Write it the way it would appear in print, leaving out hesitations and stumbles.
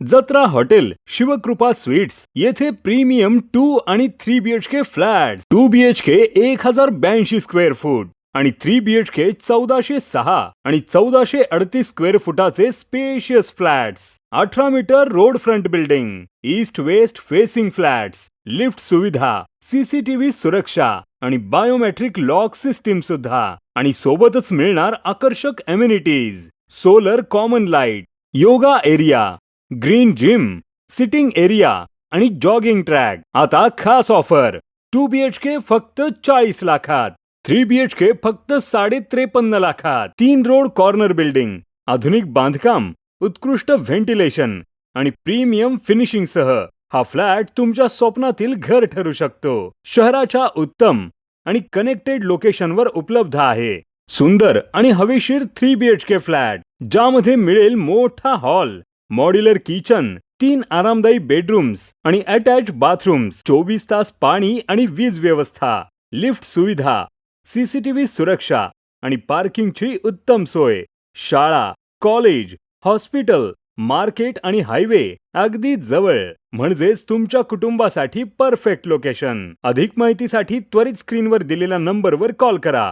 जत्रा hotel, Shivkrupa sweets येथे premium 2 आणि 3 BHK flat, 2 BHK 1082 square foot आणि 3 BHK 1406 आणि 1438 स्क्वेअर फुटाचे spacious flats, 18 metre road front building, east west facing flats, lift सुविधा, CCTV सुरक्षा आणि बायोमेट्रिक लॉक सिस्टीम सुद्धा, आणि सोबतच मिळणार आकर्षक amenities, solar common light, yoga area, green gym, sitting area आणि जॉगिंग ट्रॅक. आता खास ऑफर, 2 BHK फक्त 40 लाखात, 3 BHK फक्त 53.5 लाखात, 3 रोड कॉर्नर बिल्डिंग, आधुनिक बांधकाम, उत्कृष्ट व्हेंटिलेशन आणि प्रीमियम फिनिशिंग सह हा फ्लॅट तुमच्या स्वप्नातील घर ठरू शकतो. शहराच्या उत्तम आणि कनेक्टेड लोकेशनवर उपलब्ध आहे. सुंदर आणि हवेशीर 3 BHK फ्लॅट, ज्यामध्ये मिळेल मोठा हॉल, मॉड्युलर किचन, 3 आरामदायी बेडरूम्स आणि अटॅच बाथरूम्स, 24 तास पाणी आणि वीज व्यवस्था, लिफ्ट सुविधा, CCTV सुरक्षा आणि पार्किंगची उत्तम सोय, शाळा, कॉलेज, हॉस्पिटल, मार्केट आणि हायवे अगदी जवळ, म्हणजेच तुमच्या कुटुंबासाठी परफेक्ट लोकेशन. अधिक माहितीसाठी त्वरित स्क्रीनवर दिलेल्या नंबरवर कॉल करा